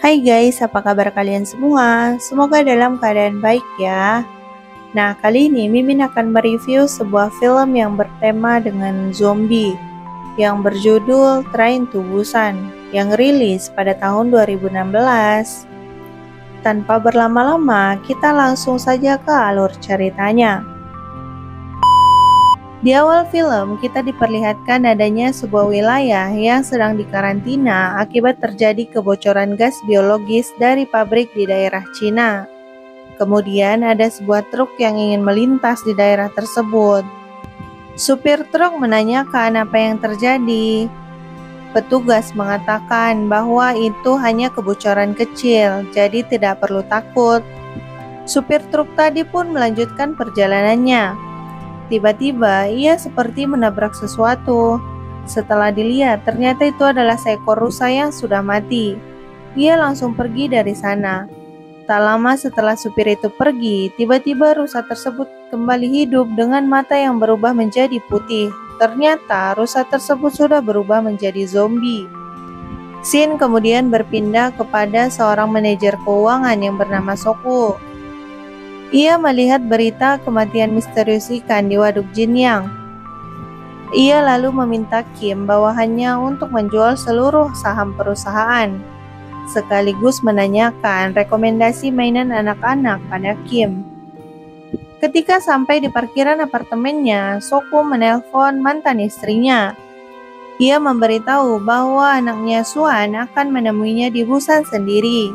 Hai guys, apa kabar kalian semua? Semoga dalam keadaan baik ya. Nah, kali ini Mimin akan mereview sebuah film yang bertema dengan zombie yang berjudul Train to Busan yang rilis pada tahun 2016. Tanpa berlama-lama, kita langsung saja ke alur ceritanya. Di awal film, kita diperlihatkan adanya sebuah wilayah yang sedang dikarantina akibat terjadi kebocoran gas biologis dari pabrik di daerah Cina. Kemudian ada sebuah truk yang ingin melintas di daerah tersebut. Supir truk menanyakan apa yang terjadi. Petugas mengatakan bahwa itu hanya kebocoran kecil, jadi tidak perlu takut. Supir truk tadi pun melanjutkan perjalanannya. Tiba-tiba ia seperti menabrak sesuatu. Setelah dilihat, ternyata itu adalah seekor rusa yang sudah mati. Ia langsung pergi dari sana. Tak lama setelah supir itu pergi, tiba-tiba rusa tersebut kembali hidup dengan mata yang berubah menjadi putih. Ternyata rusa tersebut sudah berubah menjadi zombie. Scene kemudian berpindah kepada seorang manajer keuangan yang bernama Soku. Ia melihat berita kematian misterius ikan di Waduk Jinyang. Ia lalu meminta Kim bawahannya untuk menjual seluruh saham perusahaan, sekaligus menanyakan rekomendasi mainan anak-anak pada Kim. Ketika sampai di parkiran apartemennya, Soku menelpon mantan istrinya. Ia memberitahu bahwa anaknya Suan akan menemuinya di Busan sendiri.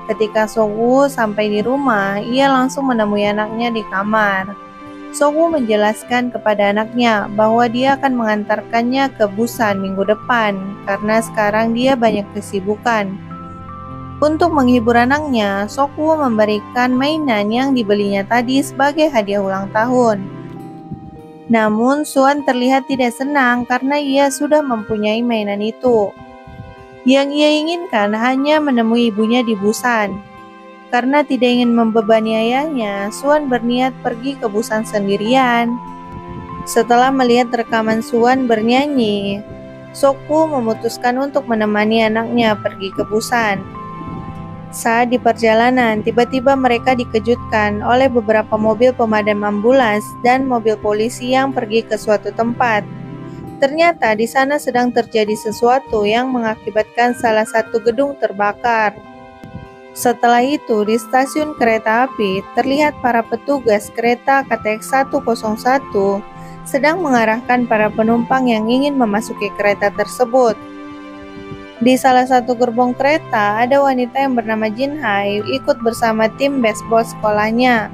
Ketika Soku sampai di rumah, ia langsung menemui anaknya di kamar. Soku menjelaskan kepada anaknya bahwa dia akan mengantarkannya ke Busan minggu depan karena sekarang dia banyak kesibukan. Untuk menghibur anaknya, Soku memberikan mainan yang dibelinya tadi sebagai hadiah ulang tahun. Namun Suan terlihat tidak senang karena ia sudah mempunyai mainan itu. Yang ia inginkan hanya menemui ibunya di Busan. Karena tidak ingin membebani ayahnya, Suan berniat pergi ke Busan sendirian. Setelah melihat rekaman Suan bernyanyi, Soku memutuskan untuk menemani anaknya pergi ke Busan. Saat di perjalanan, tiba-tiba mereka dikejutkan oleh beberapa mobil pemadam ambulans dan mobil polisi yang pergi ke suatu tempat. Ternyata di sana sedang terjadi sesuatu yang mengakibatkan salah satu gedung terbakar. Setelah itu, di stasiun kereta api, terlihat para petugas kereta KTX 101 sedang mengarahkan para penumpang yang ingin memasuki kereta tersebut. Di salah satu gerbong kereta, ada wanita yang bernama Jin Hai ikut bersama tim baseball sekolahnya,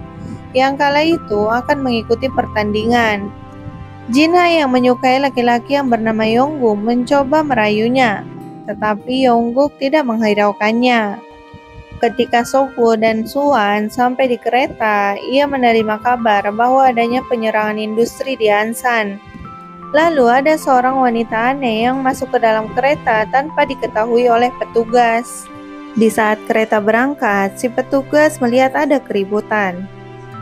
yang kala itu akan mengikuti pertandingan. Jin Hai yang menyukai laki-laki yang bernama Yongguk mencoba merayunya, tetapi Yongguk tidak menghiraukannya. Ketika Soku dan Suan sampai di kereta, ia menerima kabar bahwa adanya penyerangan industri di Ansan. Lalu ada seorang wanita aneh yang masuk ke dalam kereta tanpa diketahui oleh petugas. Di saat kereta berangkat, si petugas melihat ada keributan.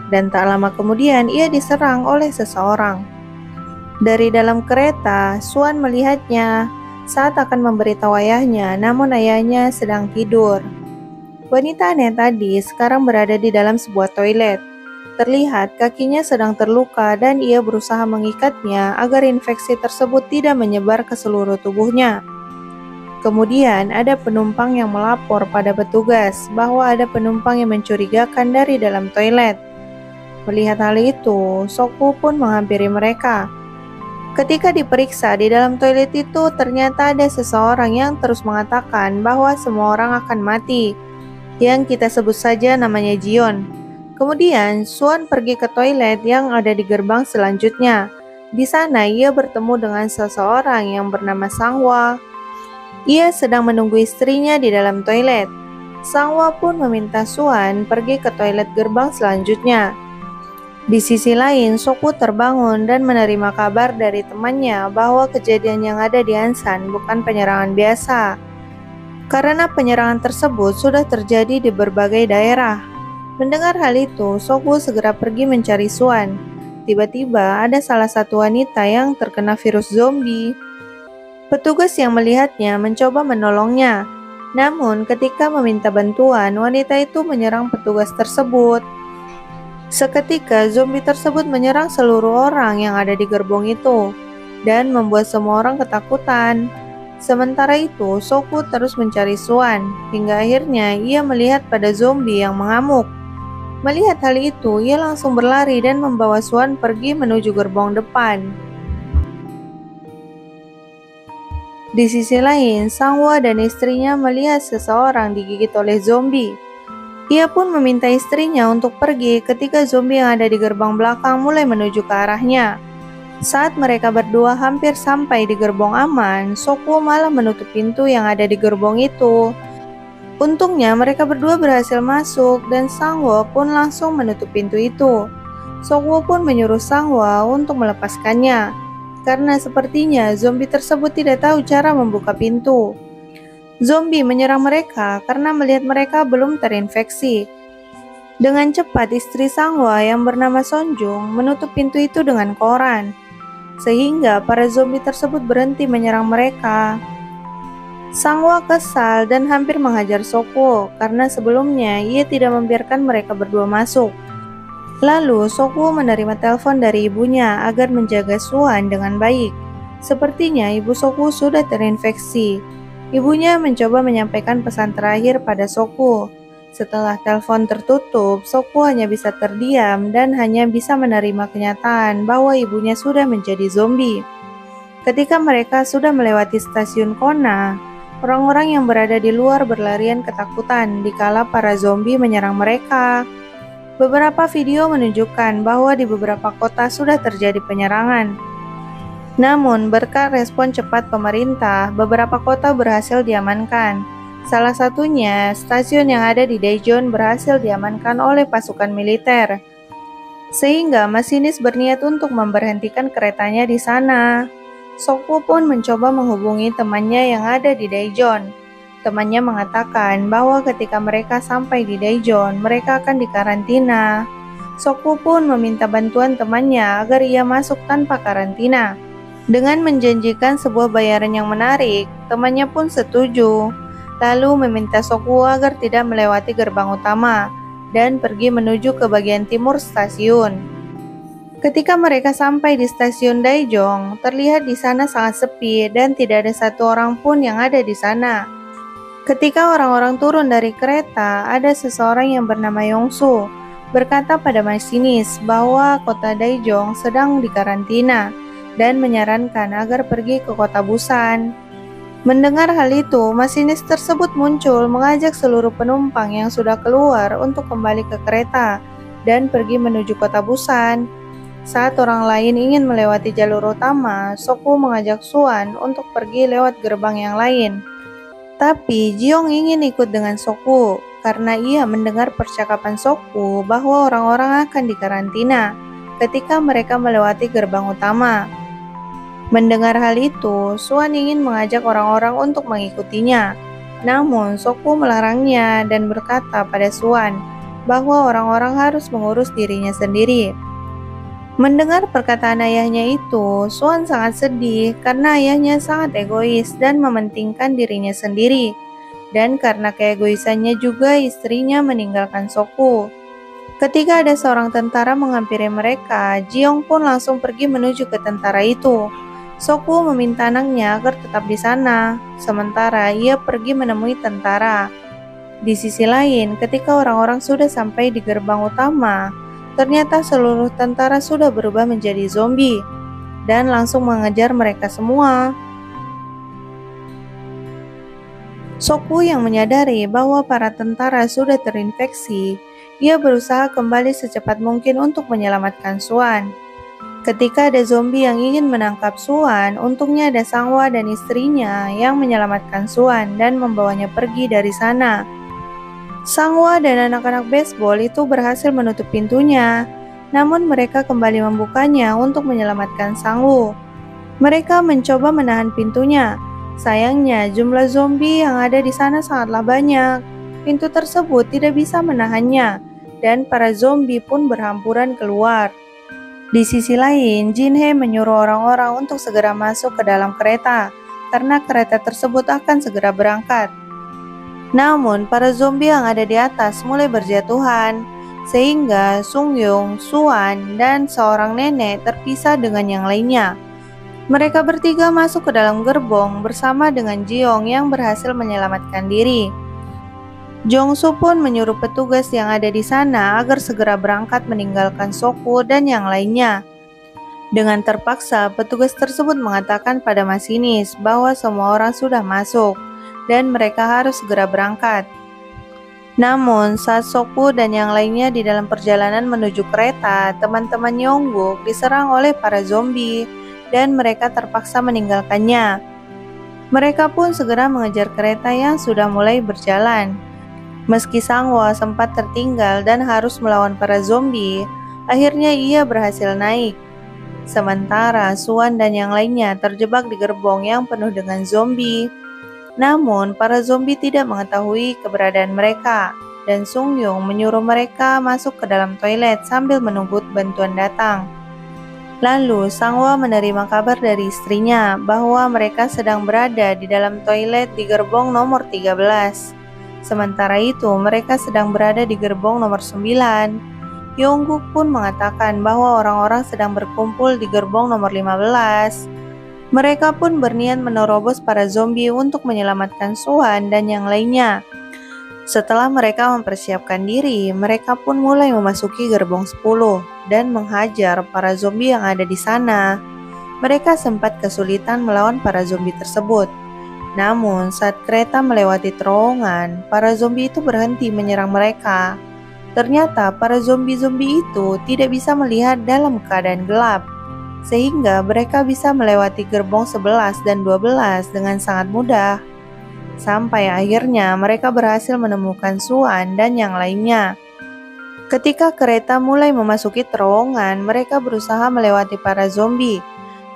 Dan tak lama kemudian ia diserang oleh seseorang. Dari dalam kereta, Suan melihatnya saat akan memberitahu ayahnya, namun ayahnya sedang tidur. Wanita aneh tadi sekarang berada di dalam sebuah toilet. Terlihat kakinya sedang terluka dan ia berusaha mengikatnya agar infeksi tersebut tidak menyebar ke seluruh tubuhnya. Kemudian ada penumpang yang melapor pada petugas bahwa ada penumpang yang mencurigakan dari dalam toilet. Melihat hal itu, Soku pun menghampiri mereka. Ketika diperiksa di dalam toilet itu, ternyata ada seseorang yang terus mengatakan bahwa semua orang akan mati, yang kita sebut saja namanya Jion. Kemudian, Suan pergi ke toilet yang ada di gerbang selanjutnya. Di sana, ia bertemu dengan seseorang yang bernama Sangwa. Ia sedang menunggu istrinya di dalam toilet. Sangwa pun meminta Suan pergi ke toilet gerbang selanjutnya. Di sisi lain, Soku terbangun dan menerima kabar dari temannya bahwa kejadian yang ada di Ansan bukan penyerangan biasa. Karena penyerangan tersebut sudah terjadi di berbagai daerah. Mendengar hal itu, Soku segera pergi mencari Suan. Tiba-tiba ada salah satu wanita yang terkena virus zombie. Petugas yang melihatnya mencoba menolongnya. Namun, ketika meminta bantuan, wanita itu menyerang petugas tersebut. Seketika, zombie tersebut menyerang seluruh orang yang ada di gerbong itu dan membuat semua orang ketakutan. Sementara itu, Soku terus mencari Swan, hingga akhirnya ia melihat pada zombie yang mengamuk. Melihat hal itu, ia langsung berlari dan membawa Swan pergi menuju gerbong depan. Di sisi lain, Sangwa dan istrinya melihat seseorang digigit oleh zombie. Ia pun meminta istrinya untuk pergi ketika zombie yang ada di gerbang belakang mulai menuju ke arahnya. Saat mereka berdua hampir sampai di gerbong aman, Sokuo malah menutup pintu yang ada di gerbong itu. Untungnya mereka berdua berhasil masuk dan Sangwa pun langsung menutup pintu itu. Sokuo pun menyuruh Sangwa untuk melepaskannya, karena sepertinya zombie tersebut tidak tahu cara membuka pintu. Zombie menyerang mereka karena melihat mereka belum terinfeksi. Dengan cepat istri Sangwa yang bernama Sonjung menutup pintu itu dengan koran, sehingga para zombie tersebut berhenti menyerang mereka. Sangwa kesal dan hampir menghajar Sokuo karena sebelumnya ia tidak membiarkan mereka berdua masuk. Lalu Sokuo menerima telepon dari ibunya agar menjaga Swan dengan baik. Sepertinya ibu Sokuo sudah terinfeksi. Ibunya mencoba menyampaikan pesan terakhir pada Sokuo. Setelah telepon tertutup, Sokuo hanya bisa terdiam dan hanya bisa menerima kenyataan bahwa ibunya sudah menjadi zombie. Ketika mereka sudah melewati stasiun Kona, orang-orang yang berada di luar berlarian ketakutan dikala para zombie menyerang mereka. Beberapa video menunjukkan bahwa di beberapa kota sudah terjadi penyerangan. Namun, berkat respon cepat pemerintah, beberapa kota berhasil diamankan. Salah satunya, stasiun yang ada di Daejeon berhasil diamankan oleh pasukan militer. Sehingga masinis berniat untuk memberhentikan keretanya di sana. Sokuo pun mencoba menghubungi temannya yang ada di Daejeon. Temannya mengatakan bahwa ketika mereka sampai di Daejeon, mereka akan dikarantina. Sokuo pun meminta bantuan temannya agar ia masuk tanpa karantina. Dengan menjanjikan sebuah bayaran yang menarik, temannya pun setuju, lalu meminta Sokuo agar tidak melewati gerbang utama dan pergi menuju ke bagian timur stasiun. Ketika mereka sampai di stasiun Daejeon, terlihat di sana sangat sepi dan tidak ada satu orang pun yang ada di sana. Ketika orang-orang turun dari kereta, ada seseorang yang bernama Yongsu berkata pada masinis bahwa kota Daejeon sedang dikarantina dan menyarankan agar pergi ke kota Busan. Mendengar hal itu, masinis tersebut muncul mengajak seluruh penumpang yang sudah keluar untuk kembali ke kereta dan pergi menuju kota Busan. Saat orang lain ingin melewati jalur utama, Sokuo mengajak Swan untuk pergi lewat gerbang yang lain. Tapi Jiong ingin ikut dengan Sokuo karena ia mendengar percakapan Sokuo bahwa orang-orang akan dikarantina ketika mereka melewati gerbang utama. Mendengar hal itu, Swan ingin mengajak orang-orang untuk mengikutinya. Namun, Sokuo melarangnya dan berkata pada Swan bahwa orang-orang harus mengurus dirinya sendiri. Mendengar perkataan ayahnya itu, Swan sangat sedih karena ayahnya sangat egois dan mementingkan dirinya sendiri. Dan karena keegoisannya juga istrinya meninggalkan Sokuo. Ketika ada seorang tentara menghampiri mereka, Jiong pun langsung pergi menuju ke tentara itu. Sokuo meminta anaknya agar tetap di sana, sementara ia pergi menemui tentara. Di sisi lain, ketika orang-orang sudah sampai di gerbang utama, ternyata seluruh tentara sudah berubah menjadi zombie dan langsung mengejar mereka semua. Sokuo yang menyadari bahwa para tentara sudah terinfeksi, ia berusaha kembali secepat mungkin untuk menyelamatkan Swan. Ketika ada zombie yang ingin menangkap Swan, untungnya ada Sangwa dan istrinya yang menyelamatkan Swan dan membawanya pergi dari sana. Sangwa dan anak-anak baseball itu berhasil menutup pintunya, namun mereka kembali membukanya untuk menyelamatkan Sangwoo. Mereka mencoba menahan pintunya. Sayangnya, jumlah zombie yang ada di sana sangatlah banyak. Pintu tersebut tidak bisa menahannya, dan para zombie pun berhamburan keluar. Di sisi lain, Jinhe menyuruh orang-orang untuk segera masuk ke dalam kereta, karena kereta tersebut akan segera berangkat. Namun, para zombie yang ada di atas mulai berjatuhan, sehingga Sung Yung, Suan, dan seorang nenek terpisah dengan yang lainnya. Mereka bertiga masuk ke dalam gerbong bersama dengan Jiong yang berhasil menyelamatkan diri. Jongsu pun menyuruh petugas yang ada di sana agar segera berangkat meninggalkan Soku dan yang lainnya. Dengan terpaksa, petugas tersebut mengatakan pada masinis bahwa semua orang sudah masuk dan mereka harus segera berangkat. Namun, saat Soku dan yang lainnya di dalam perjalanan menuju kereta, teman-teman Yongguk diserang oleh para zombie dan mereka terpaksa meninggalkannya. Mereka pun segera mengejar kereta yang sudah mulai berjalan. Meski Sangwa sempat tertinggal dan harus melawan para zombie, akhirnya ia berhasil naik. Sementara Suan dan yang lainnya terjebak di gerbong yang penuh dengan zombie. Namun, para zombie tidak mengetahui keberadaan mereka, dan Sung Yung menyuruh mereka masuk ke dalam toilet sambil menunggu bantuan datang. Lalu, Sangwa menerima kabar dari istrinya bahwa mereka sedang berada di dalam toilet di gerbong nomor 13. Sementara itu, mereka sedang berada di gerbong nomor 9. Yongguk pun mengatakan bahwa orang-orang sedang berkumpul di gerbong nomor 15. Mereka pun berniat menerobos para zombie untuk menyelamatkan Suan dan yang lainnya. Setelah mereka mempersiapkan diri, mereka pun mulai memasuki gerbong 10 dan menghajar para zombie yang ada di sana. Mereka sempat kesulitan melawan para zombie tersebut. Namun, saat kereta melewati terowongan, para zombie itu berhenti menyerang mereka. Ternyata para zombie-zombie itu tidak bisa melihat dalam keadaan gelap, sehingga mereka bisa melewati gerbong 11 dan 12 dengan sangat mudah. Sampai akhirnya mereka berhasil menemukan Suan dan yang lainnya. Ketika kereta mulai memasuki terowongan, mereka berusaha melewati para zombie,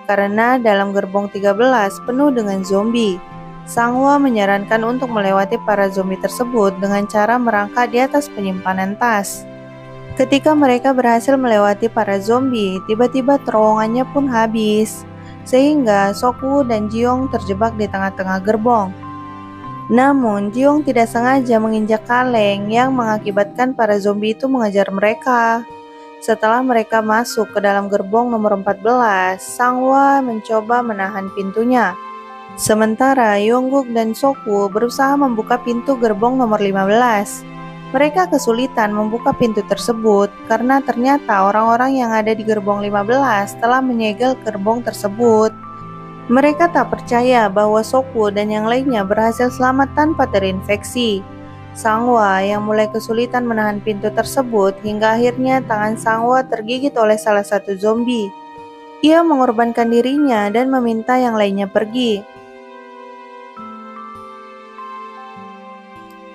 karena dalam gerbong 13 penuh dengan zombie. Sangwa menyarankan untuk melewati para zombie tersebut dengan cara merangkak di atas penyimpanan tas. Ketika mereka berhasil melewati para zombie, tiba-tiba terowongannya pun habis, sehingga Soku dan Jiong terjebak di tengah-tengah gerbong. Namun, Jiong tidak sengaja menginjak kaleng yang mengakibatkan para zombie itu mengejar mereka. Setelah mereka masuk ke dalam gerbong nomor 14, Sangwa mencoba menahan pintunya. Sementara Yongguk dan Soku berusaha membuka pintu gerbong nomor 15. Mereka kesulitan membuka pintu tersebut karena ternyata orang-orang yang ada di gerbong 15 telah menyegel gerbong tersebut. Mereka tak percaya bahwa Soku dan yang lainnya berhasil selamat tanpa terinfeksi. Sangwa yang mulai kesulitan menahan pintu tersebut hingga akhirnya tangan Sangwa tergigit oleh salah satu zombie. Ia mengorbankan dirinya dan meminta yang lainnya pergi.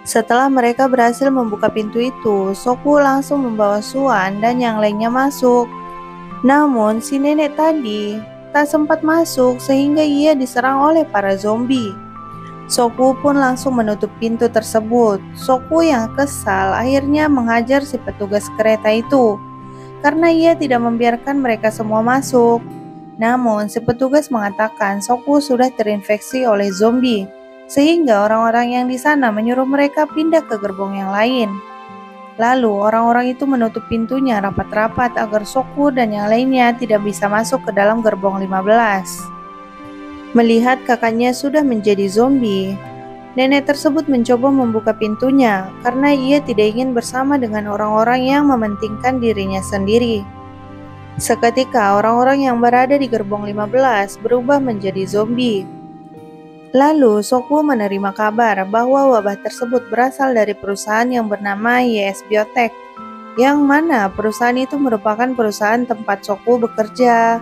Setelah mereka berhasil membuka pintu itu, Soku langsung membawa Suan dan yang lainnya masuk. Namun, si nenek tadi tak sempat masuk sehingga ia diserang oleh para zombie. Soku pun langsung menutup pintu tersebut. Soku yang kesal akhirnya menghajar si petugas kereta itu, karena ia tidak membiarkan mereka semua masuk. Namun, si petugas mengatakan Soku sudah terinfeksi oleh zombie, sehingga orang-orang yang di sana menyuruh mereka pindah ke gerbong yang lain. Lalu orang-orang itu menutup pintunya rapat-rapat agar Soku dan yang lainnya tidak bisa masuk ke dalam gerbong 15. Melihat kakaknya sudah menjadi zombie, nenek tersebut mencoba membuka pintunya karena ia tidak ingin bersama dengan orang-orang yang mementingkan dirinya sendiri. Seketika orang-orang yang berada di gerbong 15 berubah menjadi zombie. Lalu, Soku menerima kabar bahwa wabah tersebut berasal dari perusahaan yang bernama YS Biotech, yang mana perusahaan itu merupakan perusahaan tempat Soku bekerja.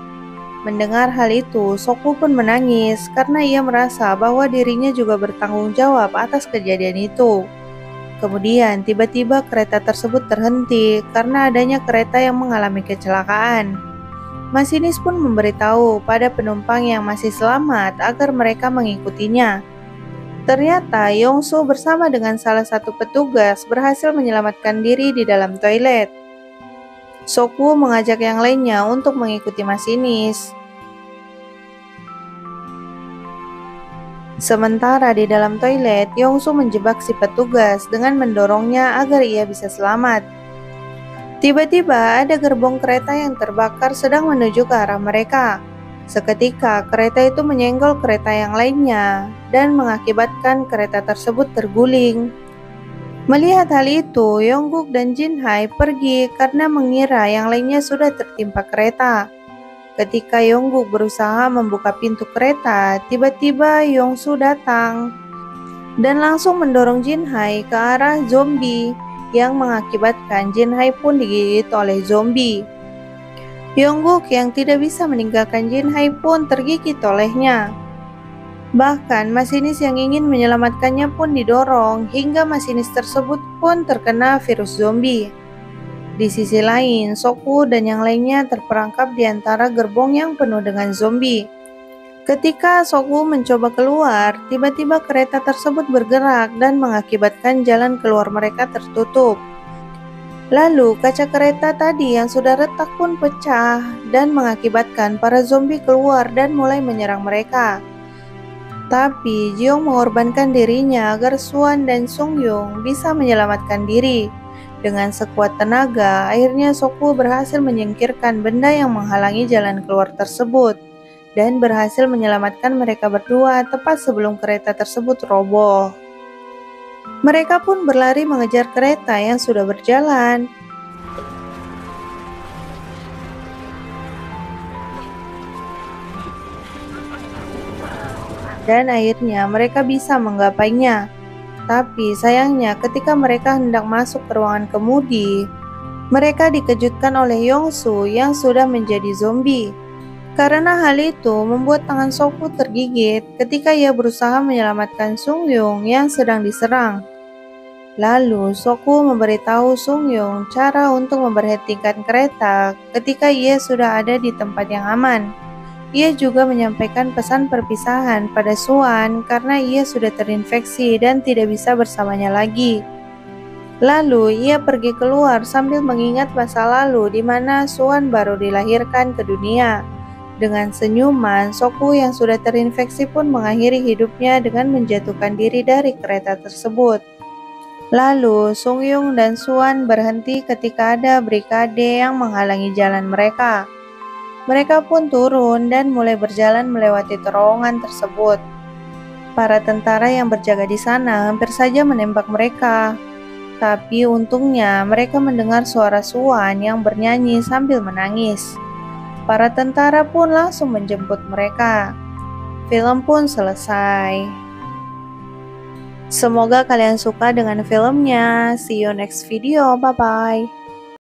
Mendengar hal itu, Soku pun menangis karena ia merasa bahwa dirinya juga bertanggung jawab atas kejadian itu. Kemudian, tiba-tiba kereta tersebut terhenti karena adanya kereta yang mengalami kecelakaan. Masinis pun memberitahu pada penumpang yang masih selamat agar mereka mengikutinya. Ternyata Yongsu bersama dengan salah satu petugas berhasil menyelamatkan diri di dalam toilet. Soku mengajak yang lainnya untuk mengikuti masinis. Sementara di dalam toilet, Yongsu menjebak si petugas dengan mendorongnya agar ia bisa selamat. Tiba-tiba ada gerbong kereta yang terbakar sedang menuju ke arah mereka. Seketika kereta itu menyenggol kereta yang lainnya dan mengakibatkan kereta tersebut terguling. Melihat hal itu, Yongguk dan Jinhai pergi karena mengira yang lainnya sudah tertimpa kereta. Ketika Yongguk berusaha membuka pintu kereta, tiba-tiba Yongsu datang dan langsung mendorong Jinhai ke arah zombie yang mengakibatkan Jinhai pun digigit oleh zombie. Yongguk yang tidak bisa meninggalkan Jinhai pun tergigit olehnya. Bahkan masinis yang ingin menyelamatkannya pun didorong hingga masinis tersebut pun terkena virus zombie. Di sisi lain, Soku dan yang lainnya terperangkap di antara gerbong yang penuh dengan zombie. Ketika Soku mencoba keluar, tiba-tiba kereta tersebut bergerak dan mengakibatkan jalan keluar mereka tertutup. Lalu kaca kereta tadi yang sudah retak pun pecah dan mengakibatkan para zombie keluar dan mulai menyerang mereka. Tapi Jiong mengorbankan dirinya agar Suan dan Sungyung bisa menyelamatkan diri. Dengan sekuat tenaga, akhirnya Soku berhasil menyingkirkan benda yang menghalangi jalan keluar tersebut dan berhasil menyelamatkan mereka berdua tepat sebelum kereta tersebut roboh. Mereka pun berlari mengejar kereta yang sudah berjalan. Dan akhirnya mereka bisa menggapainya. Tapi sayangnya ketika mereka hendak masuk ke ruangan kemudi, mereka dikejutkan oleh Yongsu yang sudah menjadi zombie. Karena hal itu membuat tangan Soku tergigit ketika ia berusaha menyelamatkan Sungyung yang sedang diserang. Lalu Soku memberitahu Sungyung cara untuk memberhentikan kereta ketika ia sudah ada di tempat yang aman. Ia juga menyampaikan pesan perpisahan pada Suan karena ia sudah terinfeksi dan tidak bisa bersamanya lagi. Lalu ia pergi keluar sambil mengingat masa lalu di mana Suan baru dilahirkan ke dunia. Dengan senyuman, Soku yang sudah terinfeksi pun mengakhiri hidupnya dengan menjatuhkan diri dari kereta tersebut. Lalu Sungyung dan Suan berhenti ketika ada brigade yang menghalangi jalan mereka. Mereka pun turun dan mulai berjalan melewati terowongan tersebut. Para tentara yang berjaga di sana hampir saja menembak mereka. Tapi untungnya mereka mendengar suara Suan yang bernyanyi sambil menangis. Para tentara pun langsung menjemput mereka. Film pun selesai. Semoga kalian suka dengan filmnya. See you next video. Bye-bye.